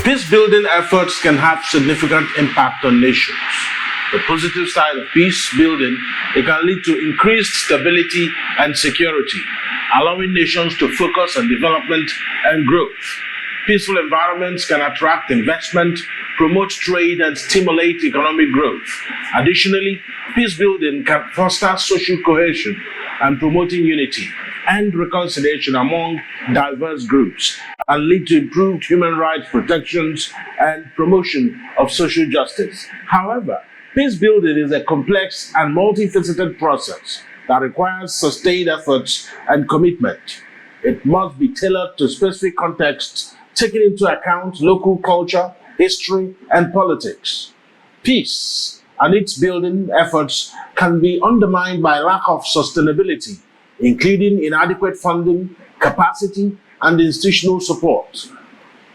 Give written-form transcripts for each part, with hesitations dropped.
Peace-building efforts can have significant impact on nations. The positive side of peace building, it can lead to increased stability and security, allowing nations to focus on development and growth. Peaceful environments can attract investment, promote trade, and stimulate economic growth. Additionally, peace building can foster social cohesion and promoting unity and reconciliation among diverse groups and lead to improved human rights protections and promotion of social justice. However, peace building is a complex and multifaceted process that requires sustained efforts and commitment. It must be tailored to specific contexts, taking into account local culture, history, and politics. Peace and its building efforts can be undermined by lack of sustainability, including inadequate funding, capacity, and institutional support.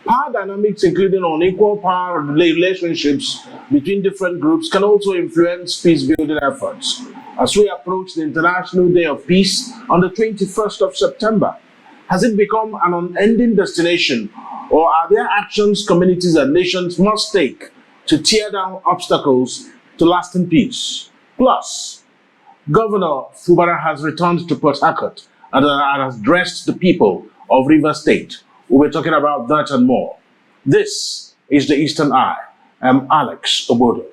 Power dynamics, including unequal power relationships between different groups, can also influence peace-building efforts. As we approach the International Day of Peace on the 21st of September, has it become an unending destination, or are there actions communities and nations must take to tear down obstacles to lasting peace? Plus, Governor Fubara has returned to Port Harcourt and has addressed the people of Rivers State. We'll be talking about that and more. This is the Eastern Eye. I'm Alex Obodo.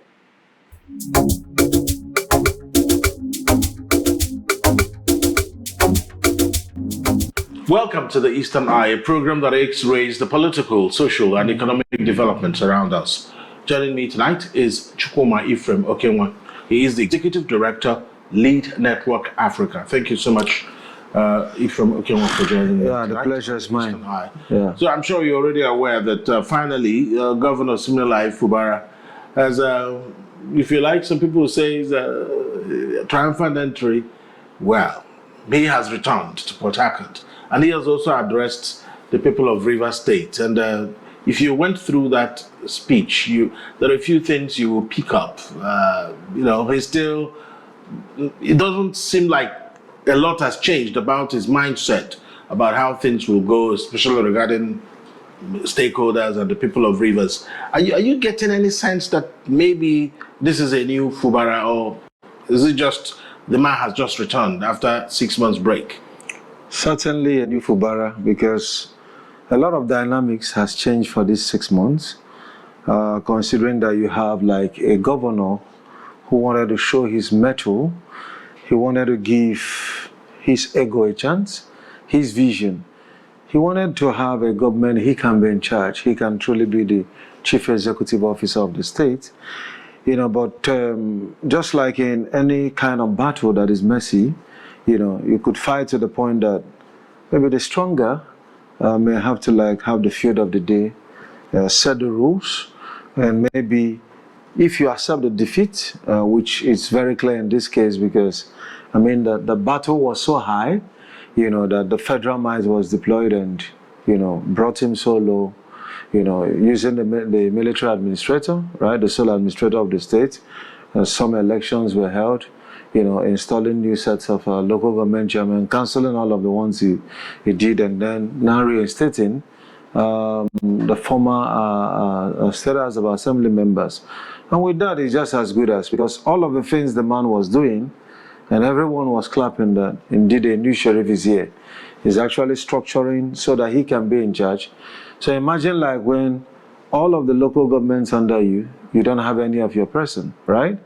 Welcome to the Eastern Eye, a program that X-rays the political, social, and economic developments around us. Joining me tonight is Chukwuma Ephraim Okenwa. He is the Executive Director, Lead Network Africa. Thank you so much, Ephraim Okenwa, for joining me tonight. The pleasure is mine. Yeah. So I'm sure you're already aware that finally Governor Siminalayi Fubara has, if you like, some people say is a triumphant entry. Well, he has returned to Port Harcourt. And he has also addressed the people of Rivers State. And if you went through that speech, there are a few things you will pick up. It doesn't seem like a lot has changed about his mindset, about how things will go, especially regarding stakeholders and the people of Rivers. Are you getting any sense that maybe this is a new Fubara, or is it just the man has just returned after 6 months break? Certainly a new Fubara, because a lot of dynamics has changed for these 6 months, considering that you have like a governor who wanted to show his mettle. He wanted to give his ego a chance, his vision. He wanted to have a government he can be in charge. He can truly be the chief executive officer of the state. But just like in any kind of battle that is messy, you could fight to the point that maybe the stronger may have to have the field of the day, set the rules, and maybe if you accept the defeat, which is very clear in this case, because the battle was so high, that the federal might was deployed and brought him so low, using the military administrator, right, the sole administrator of the state. Some elections were held, installing new sets of local government chairmen, cancelling all of the ones he did, and then now reinstating the former State House of Assembly members. And with that, it's just as good as, because all of the things the man was doing, and everyone was clapping that indeed a new sheriff is here. He's actually structuring so that he can be in charge. So imagine when all of the local governments under you don't have any of your person, right?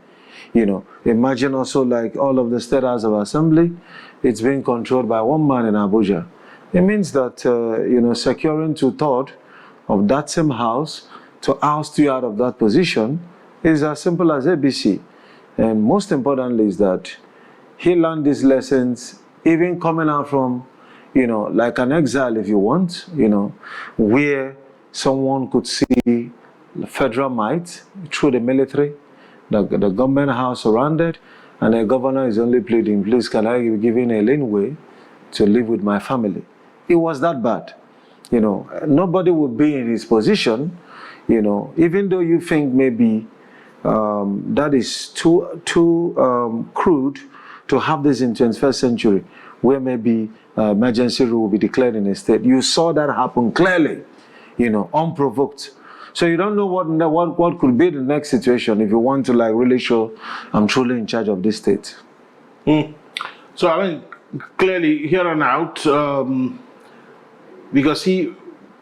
Imagine also all of the State House of Assembly, it's being controlled by one man in Abuja. It means that, securing 2/3 of that same house to oust you out of that position is as simple as ABC. And most importantly is that he learned these lessons even coming out from, like an exile if you want, where someone could see federal might through the military, the government house surrounded, and the governor is only pleading, please can I be given a laneway to live with my family? It was that bad. Nobody would be in his position, even though you think maybe that is too crude to have this in 21st century, where maybe emergency rule will be declared in a state. You saw that happen clearly, unprovoked. So you don't know what could be the next situation if you want to like really show I'm truly in charge of this state. So I mean, clearly here on out, because he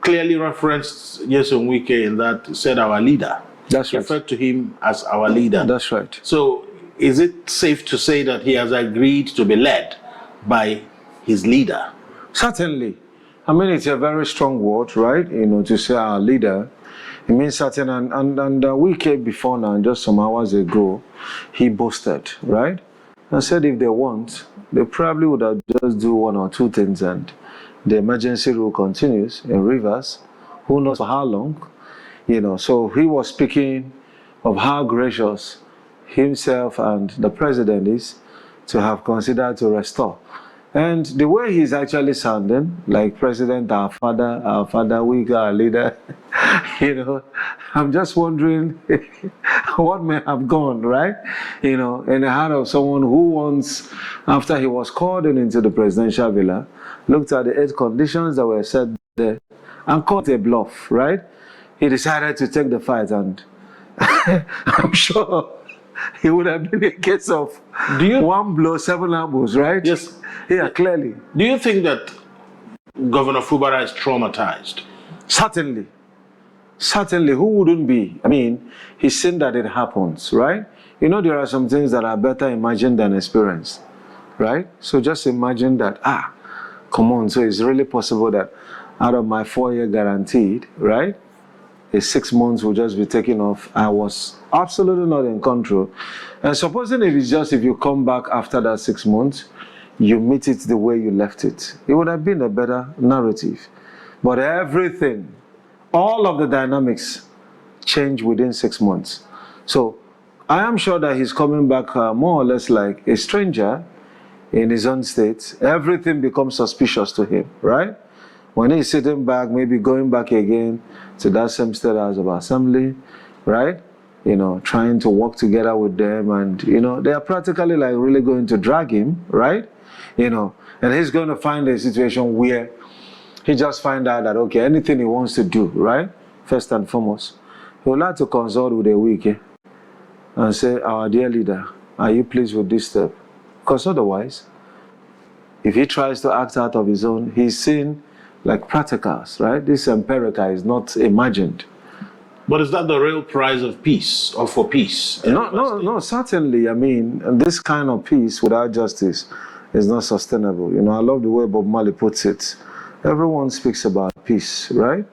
clearly referenced Nyesom Wike in that, said our leader. That's right. Referred to him as our leader. That's right. So is it safe to say that he has agreed to be led by his leader? Certainly. I mean, it's a very strong word, right? You know, to say our leader. It means certain, and Wike before now, just some hours ago, he boasted, right? And said if they want, they probably would have just do one or two things and the emergency rule continues in Rivers, who knows for how long, you know. So he was speaking of how gracious himself and the president is to have considered to restore. And the way he's actually sounding, like President, our father, Wike, our leader, you know, I'm just wondering what may have gone, right? You know, in the heart of someone who once, after he was called into the presidential villa, looked at the 8 conditions that were set there and caught a bluff, right? He decided to take the fight, and I'm sure it would have been a case of one blow, 7 elbows, right? Yes. Yeah, clearly. Do you think that Governor Fubara is traumatized? Certainly. Certainly. Who wouldn't be? I mean, he's seen that it happens, right? You know, there are some things that are better imagined than experienced, right? So just imagine that, come on, so it's really possible that out of my 4-year guaranteed, right, a 6 months will just be taken off. I was absolutely not in control. And supposing if you come back after that 6 months, you meet it the way you left it, it would have been a better narrative. But everything, all of the dynamics change within 6 months. So I am sure that he's coming back more or less like a stranger in his own state. Everything becomes suspicious to him, right? When he's sitting back, maybe going back again to that same state house of assembly, right? You know, trying to work together with them, and, you know, they are practically like really going to drag him, right? You know, and he's going to find a situation where he just find out that, okay, anything he wants to do, right? First and foremost, he would like to consult with a Wike and say, our dear leader, are you pleased with this step? Because otherwise, if he tries to act out of his own, he's seen like practicals, right? This empirical is not imagined. But is that the real price of peace, or for peace? No, certainly. I mean, this kind of peace without justice is not sustainable. You know, I love the way Bob Marley puts it. Everyone speaks about peace, right?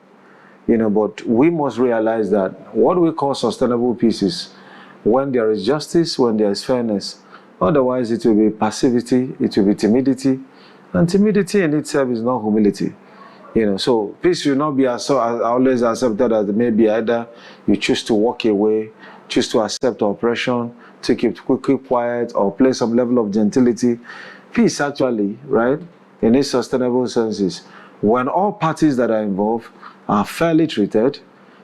You know, but we must realize that what we call sustainable peace is when there is justice, when there is fairness. Otherwise, it will be passivity, it will be timidity, and timidity in itself is not humility. You know, so peace will not be always accepted as maybe either you choose to walk away, choose to accept oppression, to keep quiet, or play some level of gentility. Peace actually, right, in its sustainable senses, when all parties that are involved are fairly treated,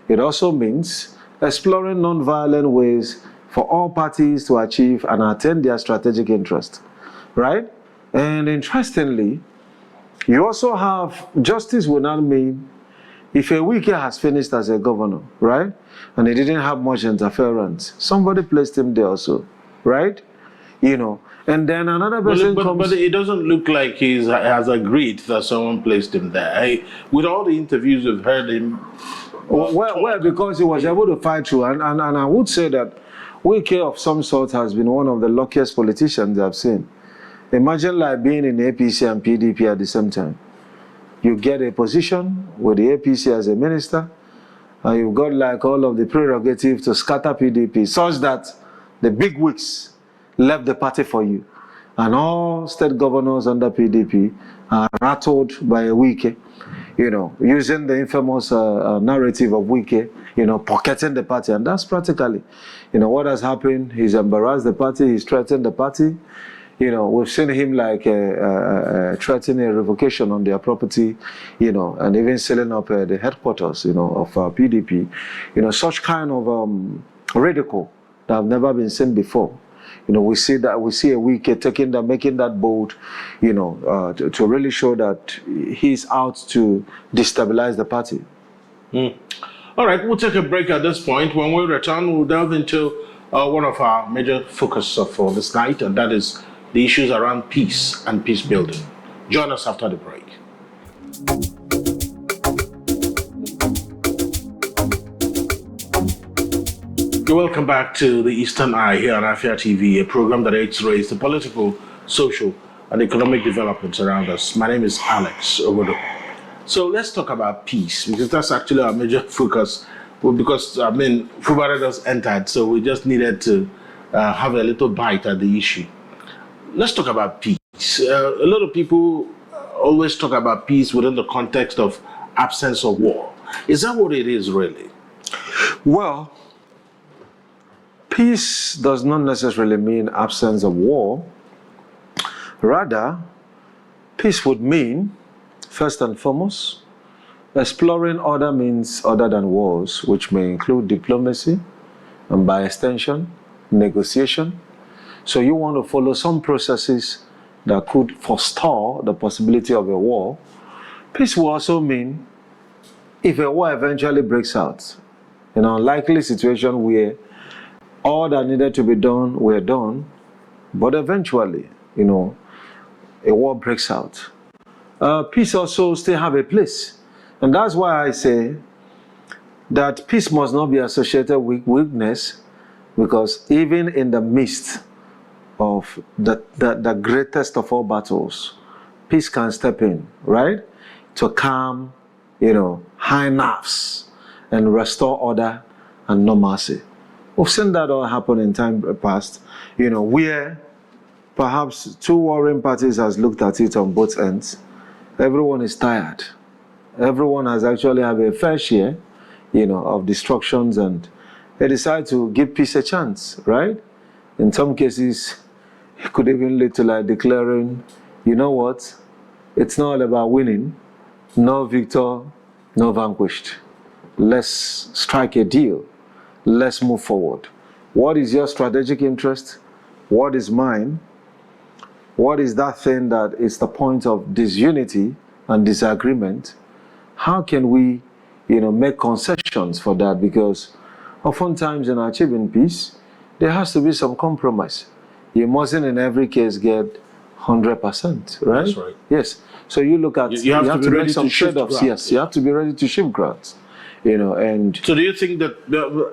it also means exploring non-violent ways for all parties to achieve and attain their strategic interest, right? And interestingly, you also have justice will not mean if a Wike has finished as a governor, right? And he didn't have much interference. Somebody placed him there also, right? You know, and then another person comes. But it doesn't look like he has agreed that someone placed him there. With all the interviews we've heard him. Well, because he was able to fight through. And I would say that Wike of some sort has been one of the luckiest politicians I've seen. Imagine like being in APC and PDP at the same time. You get a position with the APC as a minister, and you've got like all of the prerogative to scatter PDP, such that the big wigs left the party for you. And all state governors under PDP are rattled by a Wike, you know, using the infamous narrative of Wike, you know, pocketing the party. And that's practically, you know, what has happened. He's embarrassed the party, he's threatened the party. You know, we've seen him like threatening a revocation on their property, you know, and even selling up the headquarters, you know, of PDP. You know, such kind of ridicule that have never been seen before. You know, we see a Wike making that bold, you know, to really show that he's out to destabilize the party. All right, we'll take a break at this point. When we return, we'll delve into one of our major focus for this night, and that is the issues around peace and peace building. Join us after the break. Welcome back to the Eastern Eye here on Afia TV, a program that aids to raise the political, social, and economic developments around us. My name is Alex Obodo. So let's talk about peace, because that's actually our major focus. Well, because, Fubara just entered, so we just needed to have a little bite at the issue. Let's talk about peace. A lot of people always talk about peace within the context of absence of war. Is that what it is, really? Well, peace does not necessarily mean absence of war. Rather, peace would mean, first and foremost, exploring other means other than wars, which may include diplomacy and, by extension, negotiation. So you want to follow some processes that could forestall the possibility of a war. Peace will also mean, if a war eventually breaks out, in an unlikely situation where all that needed to be done were done, but eventually, a war breaks out. Peace also still have a place. And that's why I say that peace must not be associated with weakness, because even in the midst of the greatest of all battles, peace can step in, right? To calm, high nerves and restore order and normalcy. We've seen that all happen in time past, where perhaps two warring parties has looked at it on both ends. Everyone is tired. Everyone has actually had a fair share, of destructions, and they decide to give peace a chance, right? In some cases, it could even lead to declaring, you know what, it's not all about winning, no victor, no vanquished. Let's strike a deal. Let's move forward. What is your strategic interest? What is mine? What is that thing that is the point of disunity and disagreement? How can we, make concessions for that? Because oftentimes in achieving peace, there has to be some compromise. You mustn't in every case get 100%, right? That's right. Yes. So you look at, you have to make some trade-offs. Yes, you have to be ready to shift grounds. And so do you think that,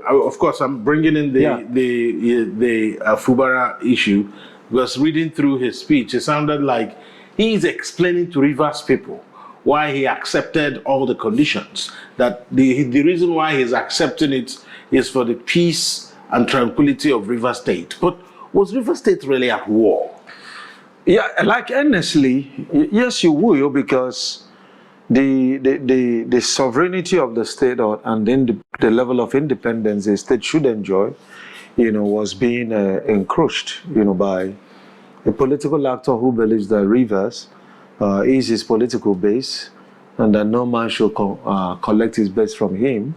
of course, I'm bringing in the Fubara issue, because reading through his speech, it sounded like he's explaining to Rivers people why he accepted all the conditions, that the reason why he's accepting it is for the peace and tranquility of River State. But was River State really at war? Yeah, honestly, yes, you will, because the sovereignty of the state and then the level of independence the state should enjoy, was being encroached, by a political actor who believes that Rivers is his political base and that no man should collect his base from him.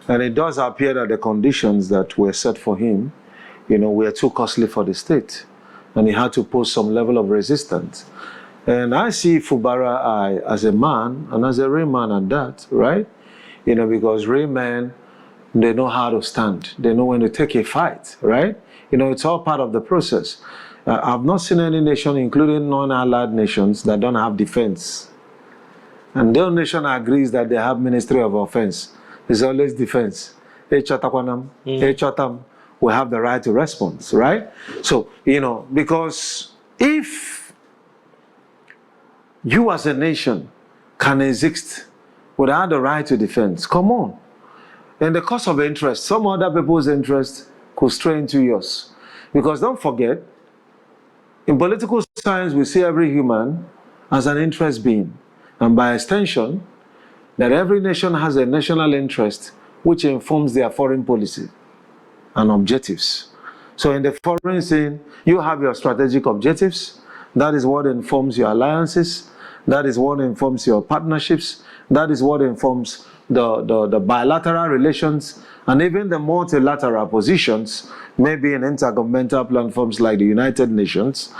And it does appear that the conditions that were set for him, were too costly for the state, and he had to pose some level of resistance. And I see Fubara as a man, and as a real man at that, right? Because real men, they know how to stand. They know when to take a fight, right? It's all part of the process. I've not seen any nation, including non-allied nations, that don't have defense. And no nation agrees that they have Ministry of Offense. There's always defense. We have the right to respond, right? So, because if you as a nation can exist without the right to defense, come on. In the course of interest, some other people's interest could stray into yours. Because don't forget, in political science, we see every human as an interest being. And by extension, that every nation has a national interest which informs their foreign policy and objectives. So in the foreign scene, you have your strategic objectives. That is what informs your alliances. That is what informs your partnerships. That is what informs the bilateral relations and even the multilateral positions, maybe in intergovernmental platforms like the United Nations.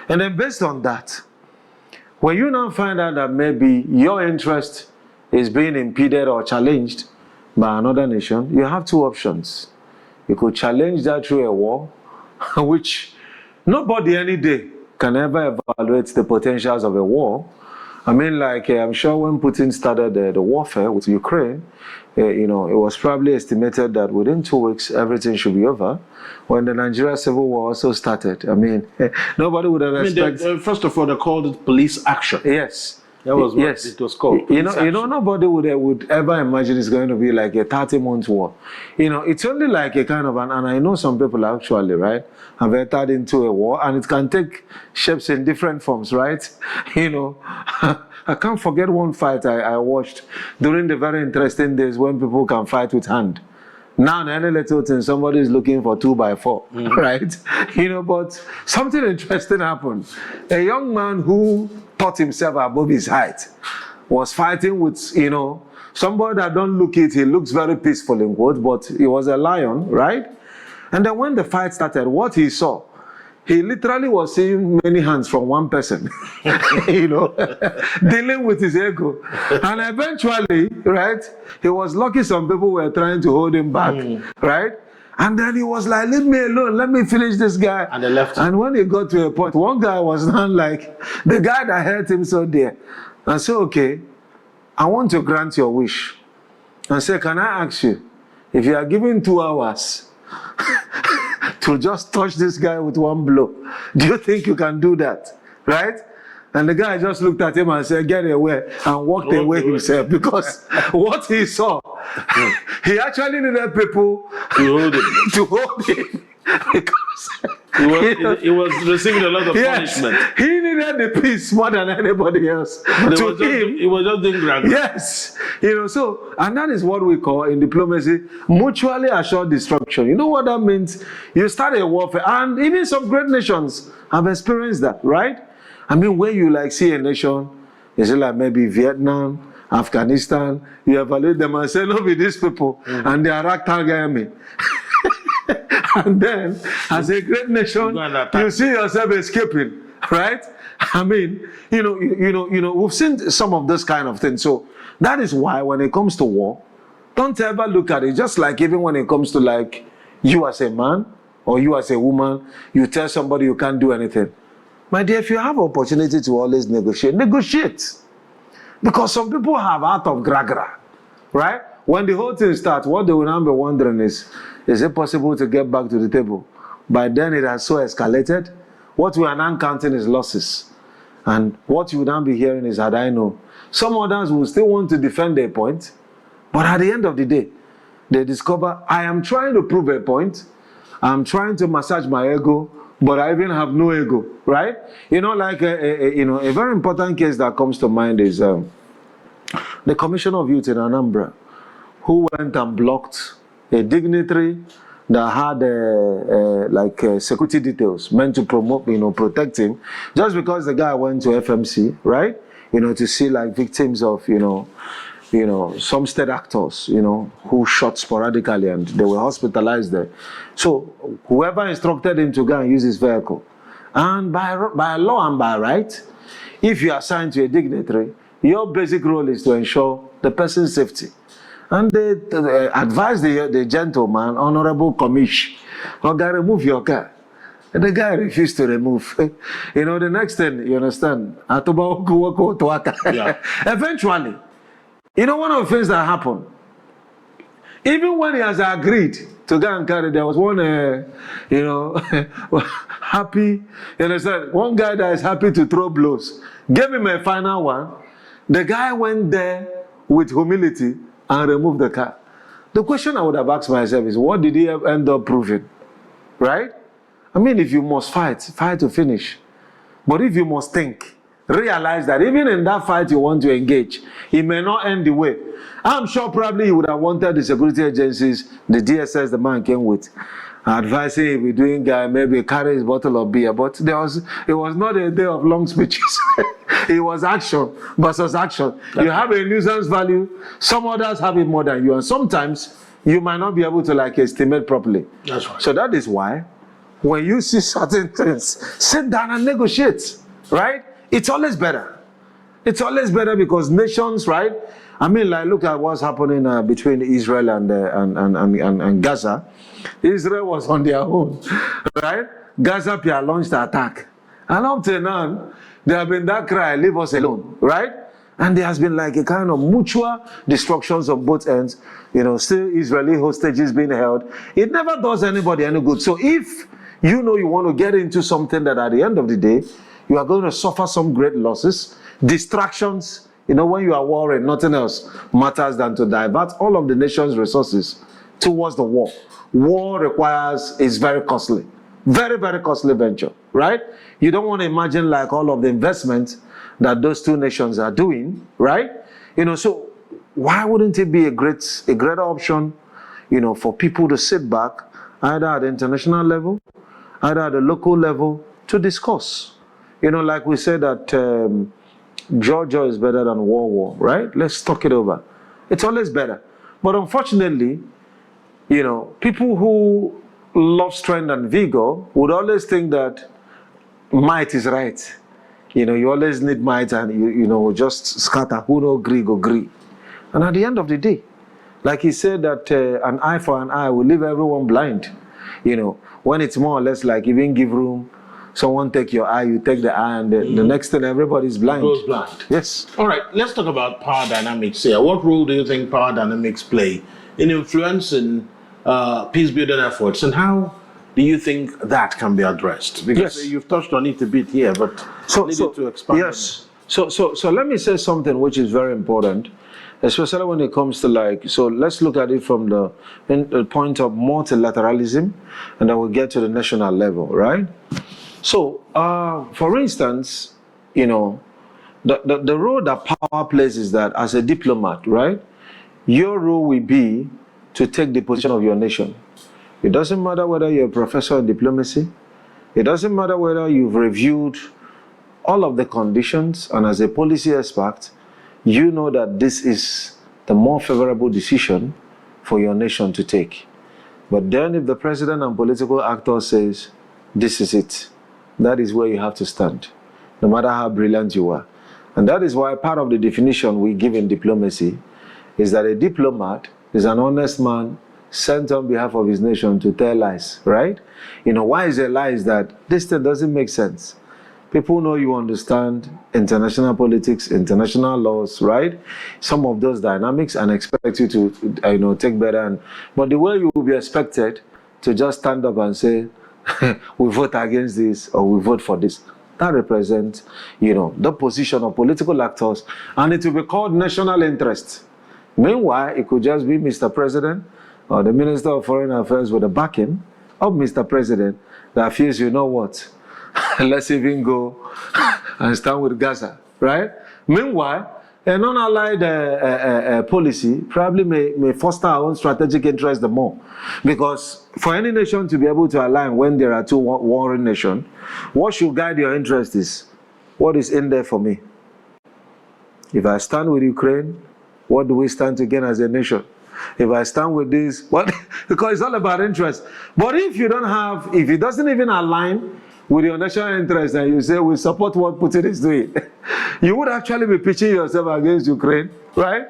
And then based on that, when you now find out that maybe your interest is being impeded or challenged by another nation, you have two options. You could challenge that through a war, which nobody any day can ever evaluate the potentials of a war. I mean, like, I'm sure when Putin started the warfare with Ukraine, it was probably estimated that within 2 weeks, everything should be over. When the Nigeria Civil War also started, I mean, nobody would have expected... First of all, they called it police action. Yes. That was what it was called. Nobody would ever imagine it's going to be like a 30-month war. It's only like a kind of and I know some people actually, right, have entered into a war, and it can take shapes in different forms, right? I can't forget one fight I watched during the very interesting days when people can fight with hand. Now, in any little thing, somebody is looking for 2x4, right? But something interesting happened. A young man who thought himself above his height was fighting with, somebody that don't look it, he looks very peaceful in quotes, but he was a lion, right? And then when the fight started, what he saw, he literally was seeing many hands from one person, dealing with his ego. And eventually, right, he was lucky some people were trying to hold him back, right? And then he was like, leave me alone, let me finish this guy. And they left him. And when he got to a point, one guy was not like, the guy that hurt him so dear. And said, okay, I want to grant your wish. And say, can I ask you, if you are given 2 hours to just touch this guy with one blow, do you think you can do that? Right? And the guy just looked at him and said, get away, and walked away himself, because what he saw, he actually needed people to hold him. Because he was receiving a lot of punishment. He needed the peace more than anybody else. He was just doing grand. Yes. And that is what we call in diplomacy mutually assured destruction. You know what that means? You start a warfare, and even some great nations have experienced that, right? I mean, when you see a nation, is it like maybe Vietnam, Afghanistan, you evaluate them and say, no, be these people, and they are ragtag army. And then, as a great nation, you see yourself escaping, right? I mean, we've seen some of this kind of thing. So that is why when it comes to war, don't ever look at it just like even when it comes to you as a man or you as a woman, you tell somebody you can't do anything. My dear, if you have opportunity to always negotiate, negotiate. Because some people have out of gragra, right? When the whole thing starts, what they will now be wondering is it possible to get back to the table? By then it has so escalated. What we are now counting is losses. And what you will now be hearing is, had I known. Some others will still want to defend their point, but at the end of the day, they discover, I am trying to prove a point, I'm trying to massage my ego, but I even have no ego, right? A very important case that comes to mind is the Commissioner of Youth in Anambra, who went and blocked a dignitary that had security details meant to promote, protect him, just because the guy went to FMC, right? To see victims of, some state actors, who shot sporadically and they were hospitalized there. So whoever instructed him to go and use his vehicle, and by law and by right, if you are assigned to a dignitary, your basic role is to ensure the person's safety. And they advised the gentleman, Honorable Commish, remove your car. And the guy refused to remove. The next thing, you understand? Yeah. Eventually, one of the things that happened, even when he has agreed to go and carry, there was one, happy, you understand? One guy that is happy to throw blows. Gave him a final one. The guy went there with humility and removed the car. The question I would have asked myself is, what did he end up proving? Right? I mean, if you must fight, fight to finish. But if you must think, realize that even in that fight you want to engage, it may not end the way. I'm sure probably he would have wanted the security agencies, the DSS the man came with, advising him be doing maybe carry his bottle of beer. But it was not a day of long speeches. It was action versus action. You have a nuisance value, some others have it more than you, and sometimes you might not be able to estimate properly. That's right. So that is why when you see certain things, sit down and negotiate, right? It's always better. It's always better because nations, right? I mean, like, look at what's happening between Israel and Gaza. Israel was on their own, right? Gaza Pia launched the attack. And up till now, there have been that cry, leave us alone, right? And there has been like a kind of mutual destructions on both ends. You know, still Israeli hostages being held. It never does anybody any good. So if you know you want to get into something that at the end of the day, you are going to suffer some great losses, distractions. You know, when you are warring, nothing else matters than to divert all of the nation's resources towards the war. War is very costly. Very, very costly venture, right? You don't want to imagine like all of the investment that those two nations are doing, right? You know, so why wouldn't it be a greater option, you know, for people to sit back, either at the international level, either at the local level, to discuss? You know, like we said that Georgia is better than war, right? Let's talk it over. It's always better. But unfortunately, you know, people who love strength and vigor would always think that might is right. You know, you always need might, and you know, just scatter. Who no agree, go agree. And at the end of the day, like he said that an eye for an eye will leave everyone blind. You know, when it's more or less like even give room, someone take your eye, you take the eye, and the next thing everybody's blind. Goes blind. Yes. All right, let's talk about power dynamics here. What role do you think power dynamics play in influencing peace building efforts, and how do you think that can be addressed? Because Yes. you've touched on it a bit here, but needed to expand. Yes. So let me say something which is very important, especially when it comes to like, so let's look at it from the point of multilateralism, and then we'll get to the national level, right? So, for instance, you know, the role that power plays is that as a diplomat, right, your role will be to take the position of your nation. It doesn't matter whether you're a professor in diplomacy. It doesn't matter whether you've reviewed all of the conditions, and as a policy expert, you know that this is the more favorable decision for your nation to take. But then if the president and political actor says, this is it, that is where you have to stand, no matter how brilliant you are. And that is why part of the definition we give in diplomacy is that a diplomat is an honest man sent on behalf of his nation to tell lies, right? You know, why is a lie is that this thing doesn't make sense. People know you understand international politics, international laws, right? Some of those dynamics, and expect you to, you know, take better. But the way you will be expected to just stand up and say, we vote against this or we vote for this, that represents, you know, the position of political actors, and it will be called national interest. Meanwhile, it could just be Mr. President or the Minister of Foreign Affairs with the backing of Mr. President that feels, you know what, let's even go and stand with Gaza, right? Meanwhile, a non-allied policy probably may foster our own strategic interest the more. Because for any nation to be able to align when there are two warring nations, what should guide your interest is, what is in there for me? If I stand with Ukraine, what do we stand to gain as a nation? If I stand with this, what? Because it's all about interest. But if you don't have, if it doesn't even align with your national interest, and you say we support what Putin is doing, you would actually be pitching yourself against Ukraine, right?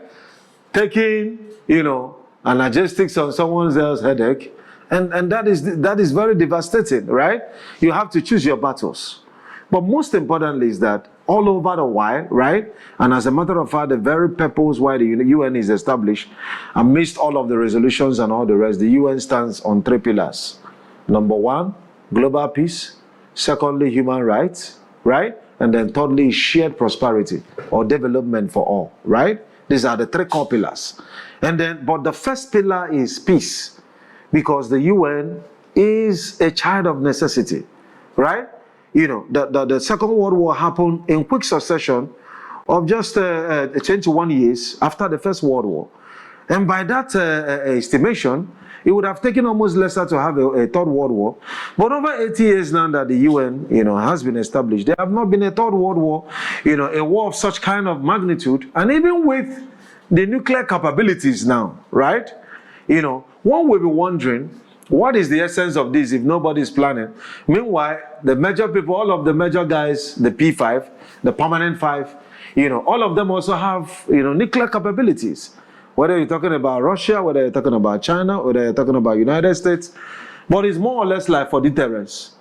Taking, you know, analgesics on someone else's headache, and that is very devastating, right? You have to choose your battles. But most importantly is that all over the world, right? And as a matter of fact, the very purpose why the UN is established, amidst all of the resolutions and all the rest, the UN stands on 3 pillars. Number 1, global peace. Secondly, human rights, right? And then thirdly, shared prosperity or development for all, right? These are the 3 core pillars. And then, but the first pillar is peace, because the UN is a child of necessity, right? You know, the Second World War happened in quick succession of just 21 years after the First World War. And by that estimation, it would have taken almost lesser to have a Third World War. But over 80 years now that the UN, you know, has been established, there have not been a Third World War, you know, a war of such kind of magnitude. And even with the nuclear capabilities now, right? You know, one will be wondering, what is the essence of this if nobody's planning? Meanwhile, the major people, all of the major guys, the P5, the permanent 5, all of them also have, nuclear capabilities. Whether you're talking about Russia, whether you're talking about China, whether you're talking about United States, but it's more or less like for deterrence.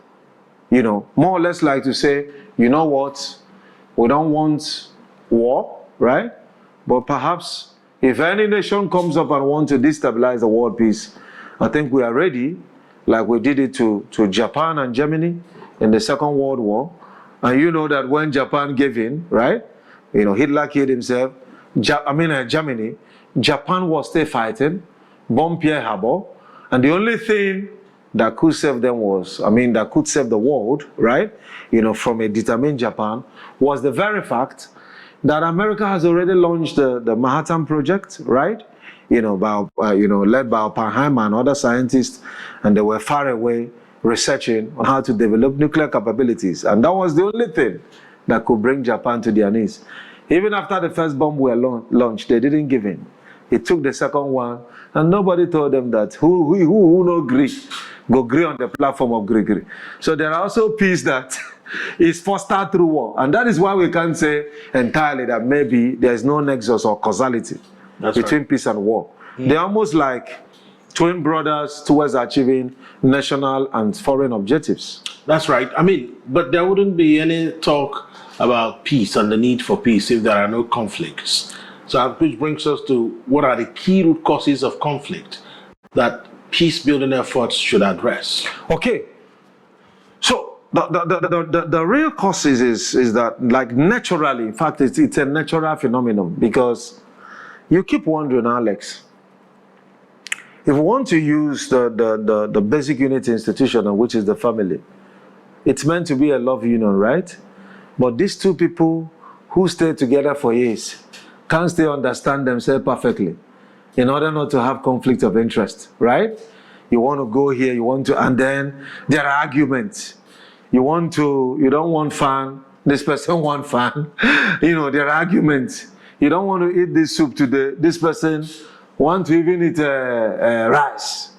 More or less like to say, you know what, we don't want war, right? But perhaps if any nation comes up and wants to destabilize the world peace, I think we are ready, like we did it to Japan and Germany in the Second World War. And you know that when Japan gave in, right? Hitler killed himself. Germany, Japan was still fighting, bombed Pearl Harbor, and the only thing that could save them that could save the world, right? From a determined Japan, was the very fact that America has already launched the Manhattan Project, right? Led by Oppenheimer and other scientists, and they were far away researching on how to develop nuclear capabilities, and that was the only thing that could bring Japan to their knees. Even after the first bomb were launched, they didn't give in. It took the second one, and nobody told them that who no agree, go agree on the platform of agree. So there are also peace that is fostered through war, and that is why we can't say entirely that maybe there is no nexus or causality between peace and war. They're almost like twin brothers towards achieving national and foreign objectives. That's right. But there wouldn't be any talk about peace and the need for peace if there are no conflicts. So which brings us to what are the key root causes of conflict that peace building efforts should address. Okay. So the real causes is that, like, naturally, in fact, it's a natural phenomenon, because you keep wondering, Alex, if we want to use the basic unit institution, which is the family, it's meant to be a love union, right? But these two people who stay together for years can't still understand themselves perfectly in order not to have conflict of interest, right? You want to go here, and then there are arguments. You don't want fan, this person want fan. There are arguments. You don't want to eat this soup today, this person want to even eat rice.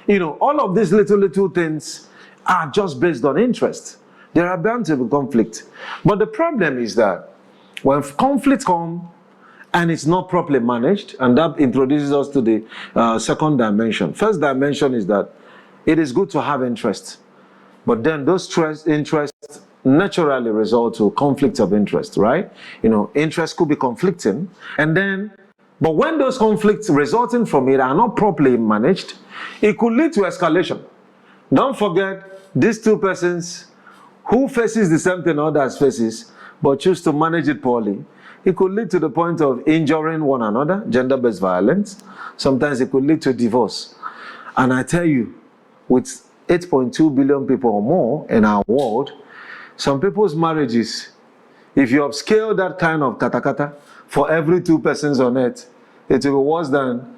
All of these little things are just based on interest. There are bound to be conflict. But the problem is that when conflict comes and it's not properly managed, and that introduces us to the second dimension. First dimension is that it is good to have interest, but then those interests naturally result to conflicts of interest, right? Interests could be conflicting, but when those conflicts resulting from it are not properly managed, it could lead to escalation. Don't forget, these two persons who faces the same thing others faces, but choose to manage it poorly, it could lead to the point of injuring one another, gender-based violence. Sometimes it could lead to divorce. And I tell you, with 8.2 billion people or more in our world, some people's marriages, if you upscale that kind of katakata for every two persons on earth, it will be worse than,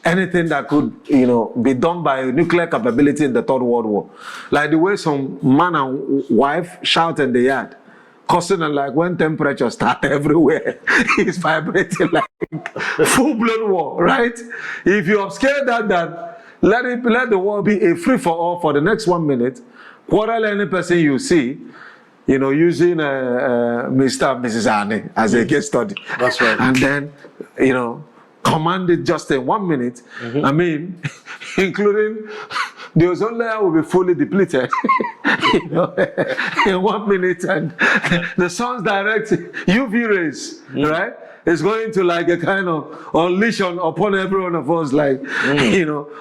anything that could, be done by nuclear capability in the Third World War. Like the way some man and wife shout in the yard, causing like when temperature start everywhere, it's vibrating like full-blown war, right? If you upscale that let the war be a free-for-all for the next 1 minute, quarrel any person you see, using Mr. and Mrs. Annie as a case study. That's right. And then, command it just in 1 minute. Including the ozone layer will be fully depleted in 1 minute, and the sun's direct UV rays, right, is going to like a kind of unleash upon every one of us, like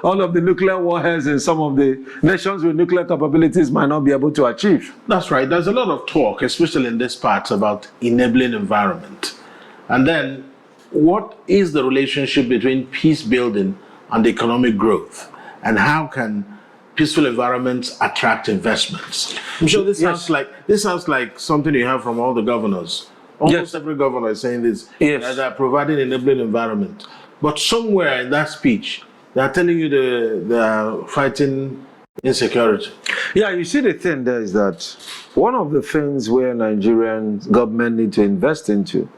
all of the nuclear warheads in some of the nations with nuclear capabilities might not be able to achieve. That's right. There's a lot of talk, especially in this part, about enabling environment. And then, what is the relationship between peace building and economic growth? And how can peaceful environments attract investments? I'm sure this sounds like something you have from all the governors. Almost every governor is saying this. Yes. They're providing enabling environment. But somewhere in that speech, they're telling you they're fighting insecurity. Yeah, you see, the thing there is that one of the things where Nigerian government need to invest into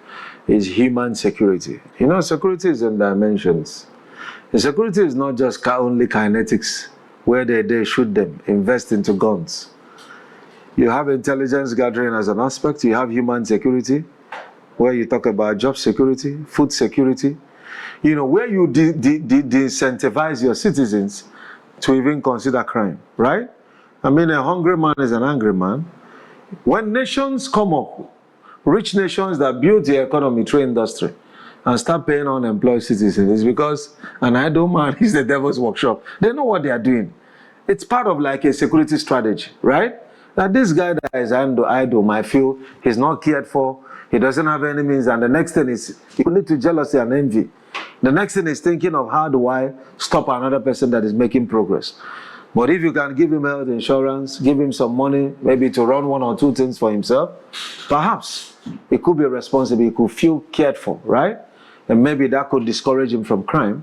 is human security. Security is in dimensions. The security is not just only kinetics, where they shoot them, invest into guns. You have intelligence gathering as an aspect, you have human security, where you talk about job security, food security, where you de-incentivize your citizens to even consider crime, right? I mean, a hungry man is an angry man. When nations come up, rich nations that build the economy through industry and start paying unemployed citizens, it's because an idle man is the devil's workshop. They know what they are doing. It's part of like a security strategy, right? That this guy that is idle might feel he's not cared for, he doesn't have any means, and the next thing is he will lead to jealousy and envy. The next thing is thinking of how do I stop another person that is making progress. But if you can give him health insurance, give him some money, maybe to run one or two things for himself, perhaps it could be responsible, he could feel cared for, right? And maybe that could discourage him from crime.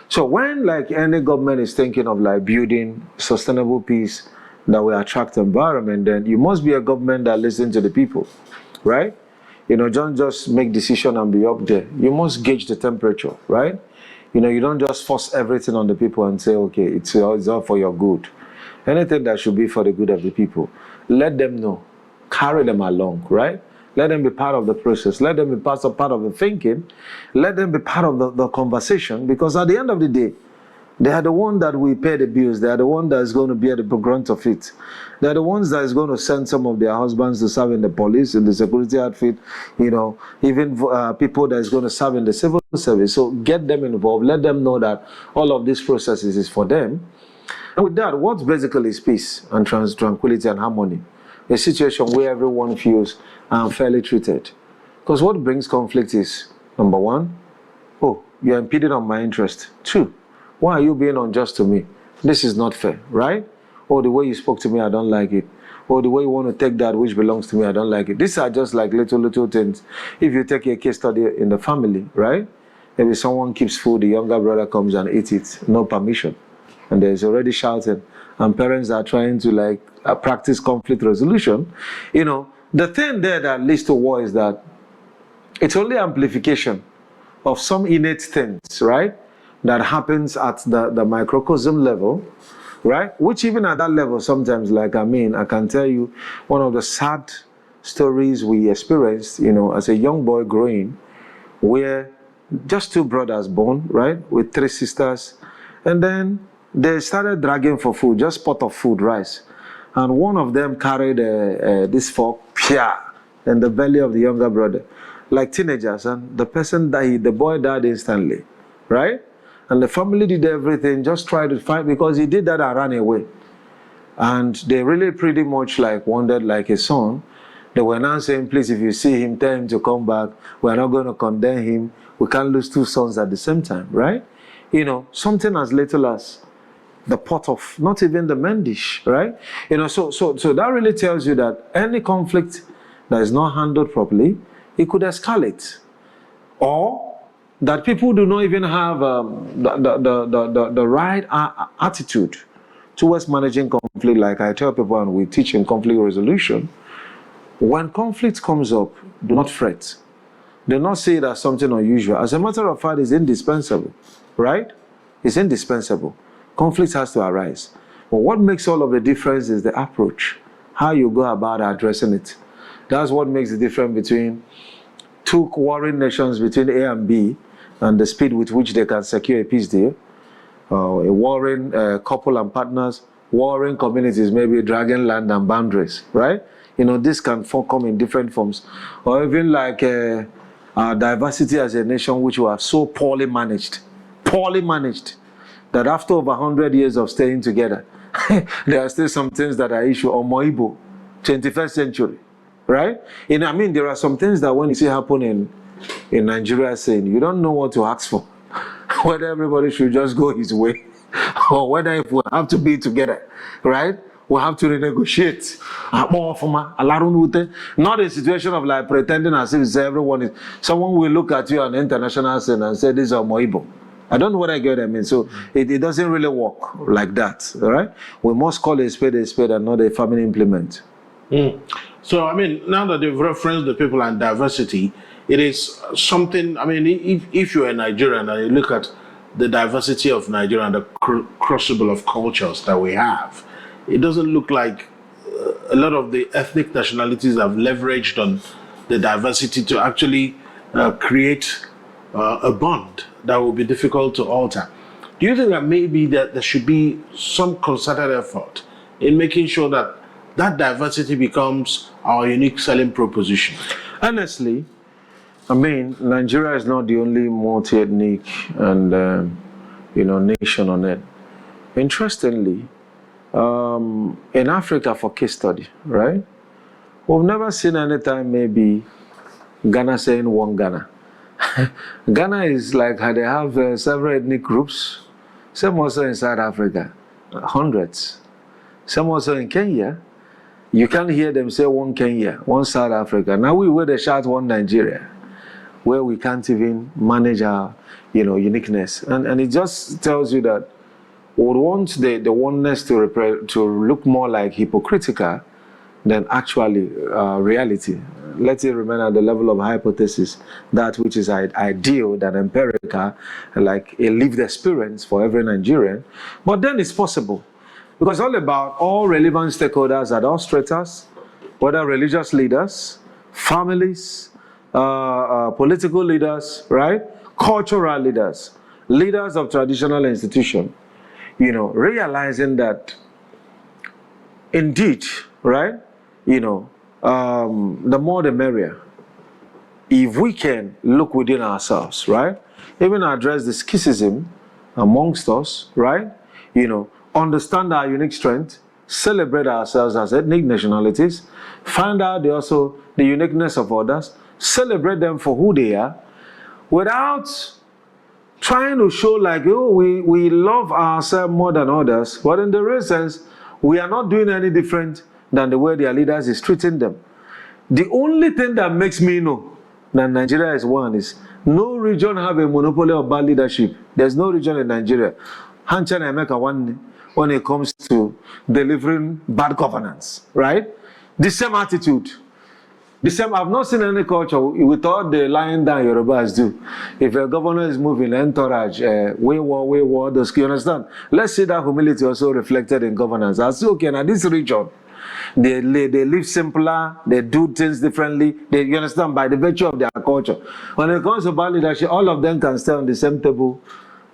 So when like any government is thinking of like building sustainable peace that will attract environment, then you must be a government that listens to the people, right? Don't just make decision and be up there. You must gauge the temperature, right? You don't just force everything on the people and say, okay, it's all for your good. Anything that should be for the good of the people, let them know, carry them along, right? Let them be part of the process. Let them be part of the thinking. Let them be part of the conversation, because at the end of the day, they are the one that will pay the bills. They are the one that is going to bear the brunt of it. They are the ones that is going to send some of their husbands to serve in the police, in the security outfit, even people that is going to serve in the civil service. So get them involved. Let them know that all of these processes is for them. And with that, what basically is peace and tranquility and harmony? A situation where everyone feels fairly treated. Because what brings conflict is, number one, oh, you're impeding on my interest. Two, why are you being unjust to me? This is not fair, right? Or the way you spoke to me, I don't like it. Or the way you want to take that which belongs to me, I don't like it. These are just like little things. If you take a case study in the family, right? Maybe someone keeps food, the younger brother comes and eats it, no permission. And there's already shouting. And parents are trying to practice conflict resolution. The thing there that leads to war is that it's only amplification of some innate things, right? That happens at the microcosm level, right? Which even at that level, sometimes, I can tell you one of the sad stories we experienced, as a young boy growing, where just two brothers born, right? With three sisters. And then they started dragging for food, just pot of food, rice. And one of them carried this fork, in the belly of the younger brother, like teenagers. And the person died, the boy died instantly, right? And the family did everything, just tried to find, because he did that and ran away. And they really pretty much wanted like a son. They were now saying, please, if you see him, tell him to come back. We're not going to condemn him. We can't lose two sons at the same time, right? Something as little as the pot of, not even the main dish, right? So that really tells you that any conflict that is not handled properly, it could escalate. Or that people do not even have the right attitude towards managing conflict. Like I tell people, and we teach in conflict resolution, when conflict comes up, do not fret. Do not see it as something unusual. As a matter of fact, it's indispensable, right? It's indispensable. Conflict has to arise. But what makes all of the difference is the approach, how you go about addressing it. That's what makes the difference between two warring nations, between A and B, and the speed with which they can secure a peace deal. A warring couple and partners, warring communities, maybe dragging land and boundaries, right? This can come in different forms. Or even like our diversity as a nation, which we are so poorly managed, that after over 100 years of staying together, there are still some things that are issue on Moibo, 21st century, right? There are some things that when you see happen in Nigeria, saying you don't know what to ask for, whether everybody should just go his way, or whether if we have to be together, right? We have to renegotiate. Not a situation of pretending as if everyone is. Someone will look at you on the international scene and say, this is Moibo. I don't know what I get. So it doesn't really work like that, all right? We must call a spade and not a family implement. So, now that you've referenced the people and diversity, it is something, if you're a Nigerian and you look at the diversity of Nigeria and the crucible of cultures that we have, it doesn't look like a lot of the ethnic nationalities have leveraged on the diversity to actually create a bond that will be difficult to alter. Do you think that maybe that there should be some concerted effort in making sure that that diversity becomes our unique selling proposition? Honestly, I mean, Nigeria is not the only multi-ethnic and nation on earth. Interestingly, in Africa, for case study, right? We've never seen any time maybe Ghana saying one Ghana. Ghana is like how they have several ethnic groups. Some also in South Africa, hundreds. Some also in Kenya. You can't hear them say one Kenya, one South Africa. Now we they shout one Nigeria, where we can't even manage our, uniqueness. And it just tells you that we would want the oneness to look more like hypocritical than actually reality. Let it remain at the level of hypothesis, that which is ideal than empirical, like a lived experience for every Nigerian. But then it's possible. Because it's all about all relevant stakeholders at all stratas, whether religious leaders, families, political leaders, right? Cultural leaders, leaders of traditional institutions, realizing that indeed, right? The more the merrier. If we can look within ourselves, right? Even address the schism amongst us, right? Understand our unique strength, celebrate ourselves as ethnic nationalities, find out the uniqueness of others, celebrate them for who they are, without trying to show like, we love ourselves more than others, but in the real sense, we are not doing any different than the way their leaders is treating them. The only thing that makes me know that Nigeria is one is no region have a monopoly of bad leadership. There's no region in Nigeria. Hancha and Emeka one when it comes to delivering bad governance, right? The same attitude. The same, I've not seen any culture without the lying down Yorubas do. If a governor is moving, entourage, wayward, those, you understand? Let's see that humility also reflected in governance. I say, okay, now this region, they live simpler, they do things differently, you understand, by the virtue of their culture. When it comes to bad leadership, all of them can stay on the same table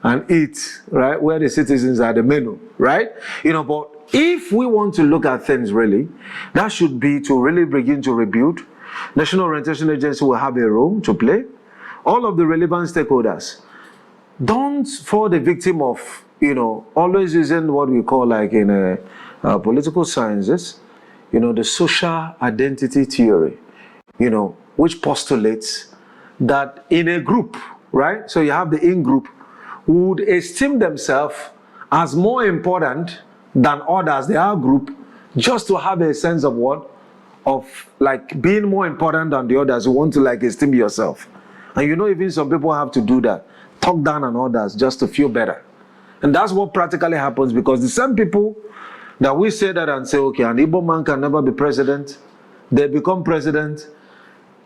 and eat, right, where the citizens are the menu, right? But if we want to look at things really, that should be to really begin to rebuild. National Orientation Agency will have a role to play. All of the relevant stakeholders. Don't fall the victim of, always using what we call like in political sciences, the social identity theory, which postulates that in a group, right? So you have the in-group, would esteem themselves as more important than others, their group, just to have a sense of what? Of like being more important than the others. You want to like esteem yourself. And even some people have to do that. Talk down on others just to feel better. And that's what practically happens, because the same people that we say that and say, okay, an Igbo man can never be president, they become president.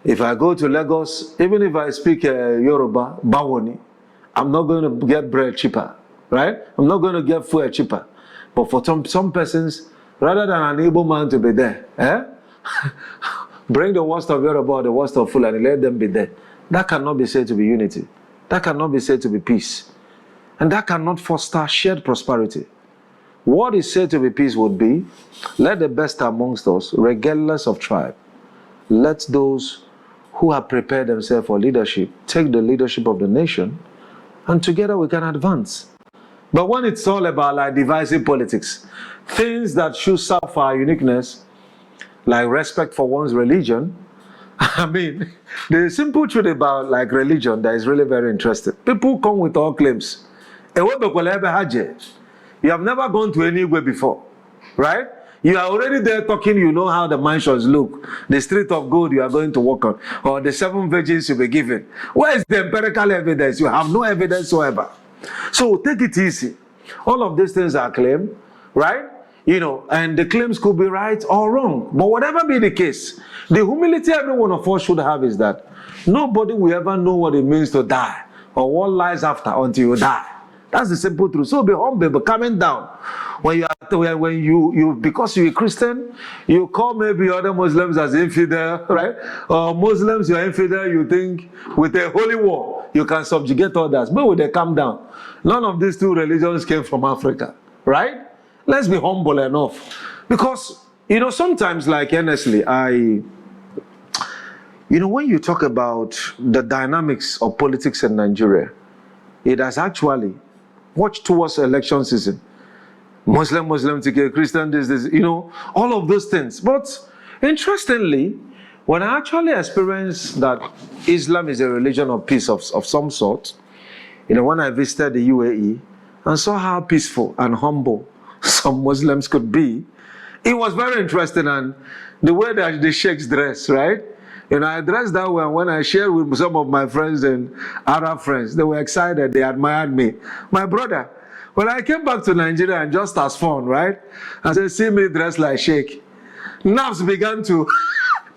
If I go to Lagos, even if I speak Yoruba, Bawoni, I'm not going to get bread cheaper, right? I'm not going to get food cheaper. But for some persons, rather than an Igbo man to be there, bring the worst of Yoruba or the worst of Fulani, let them be there. That cannot be said to be unity. That cannot be said to be peace. And that cannot foster shared prosperity. What is said to be peace would be, let the best amongst us, regardless of tribe, let those who have prepared themselves for leadership take the leadership of the nation, and together we can advance. But when it's all about like divisive politics, things that should serve for our uniqueness, like respect for one's religion, I mean, the simple truth about like religion that is really very interesting. People come with all claims. You have never gone to anywhere before, right? You are already there talking, you know how the mansions look, the street of gold you are going to walk on, or the 7 virgins you'll be given. Where is the empirical evidence? You have no evidence whatsoever. So take it easy. All of these things are claimed, right? And the claims could be right or wrong. But whatever be the case, the humility every one of us should have is that nobody will ever know what it means to die or what lies after until you die. That's the simple truth. So be humble, but coming down. When you because you're a Christian, you call maybe other Muslims as infidel, right? Or Muslims, you're infidel, you think with a holy war, you can subjugate others. But when they come down, none of these two religions came from Africa, right? Let's be humble enough. Because, sometimes, like, honestly, when you talk about the dynamics of politics in Nigeria, it has actually, watch towards election season, Muslim, Christian, this, all of those things. But interestingly, when I actually experienced that Islam is a religion of peace of some sort, when I visited the UAE and saw how peaceful and humble some Muslims could be, it was very interesting. And the way that the sheikhs dress, right? I dressed that way, and when I shared with some of my friends and Arab friends, they were excited, they admired me. My brother, when I came back to Nigeria and just as fun, right? And they see me dressed like sheikh, nerves began to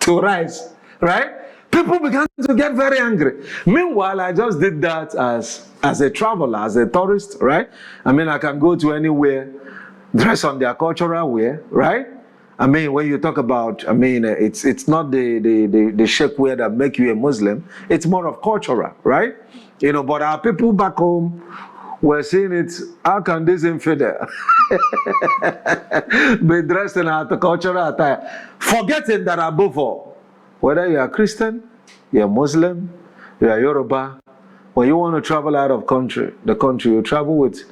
rise, right? People began to get very angry. Meanwhile, I just did that as a traveler, as a tourist, right? I can go to anywhere, dress on their cultural wear, right? When you talk about, it's not the sheikh wear that make you a Muslim. It's more of cultural, right? But our people back home were seeing it. How can this infidel be dressed in our cultural attire? Forgetting that above all, whether you are Christian, you are Muslim, you are Yoruba, when you want to travel out of the country, you travel with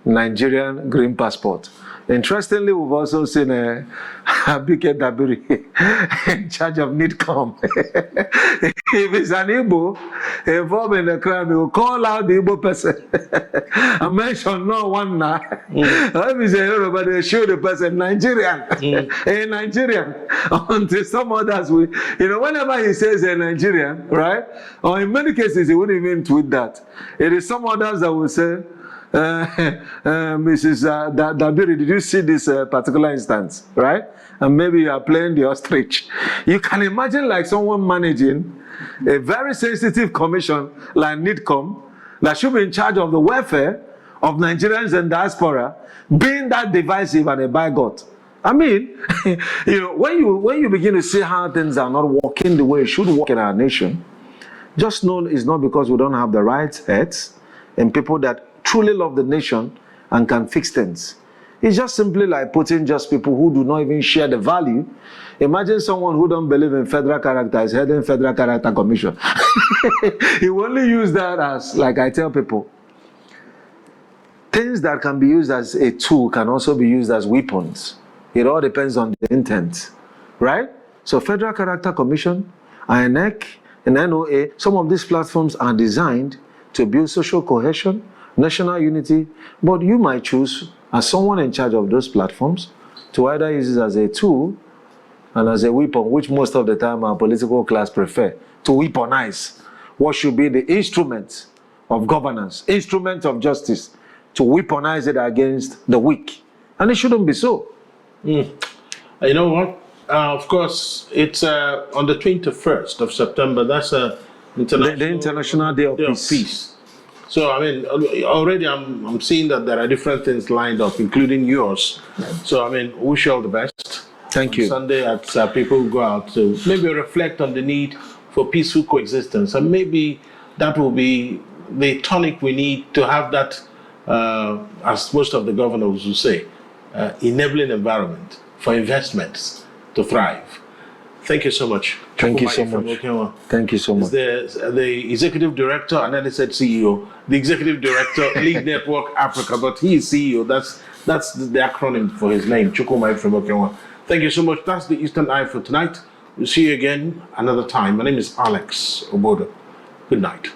Nigerian green passport. Interestingly, we've also seen Abike Dabiri in charge of NIDCOM. If it's an Igbo involved in the crime, he will call out the Igbo person and mention no one now. If it's a Yoruba, they show the person Nigerian, a Nigerian. Until some others will, whenever he says a Nigerian, right? Or in many cases, he wouldn't even tweet that. It is some others that will say, Mrs. Dabiri, did you see this particular instance, right? And maybe you are playing the ostrich. You can imagine like someone managing a very sensitive commission like NIDCOM that should be in charge of the welfare of Nigerians and diaspora being that divisive and a bigot. When you begin to see how things are not working the way it should work in our nation, just know it's not because we don't have the right heads and people that truly love the nation and can fix things. It's just simply like putting just people who do not even share the value. Imagine someone who don't believe in federal character is heading Federal Character Commission. He will only use that as, like I tell people, things that can be used as a tool can also be used as weapons. It all depends on the intent, right? So Federal Character Commission, INEC, and NOA, some of these platforms are designed to build social cohesion, national unity, but you might choose, as someone in charge of those platforms, to either use it as a tool and as a weapon, which most of the time our political class prefer, to weaponize what should be the instrument of governance, instrument of justice, to weaponize it against the weak. And it shouldn't be so. You know what? Of course, it's on the 21st of September. That's the International Day of Peace. So, already I'm seeing that there are different things lined up, including yours. So, wish you all the best. Thank you. Sunday, people go out to maybe reflect on the need for peaceful coexistence. And maybe that will be the tonic we need to have that, as most of the governors will say, enabling environment for investments to thrive. Thank you so much. Thank you so much. Thank you so much. The executive director, and then I said CEO, the executive director, Lead Network Africa, but he is CEO. That's the acronym for his name, Chukwumai from Okewa. Thank you so much. That's the Eastern Eye for tonight. We'll see you again another time. My name is Alex Obodo. Good night.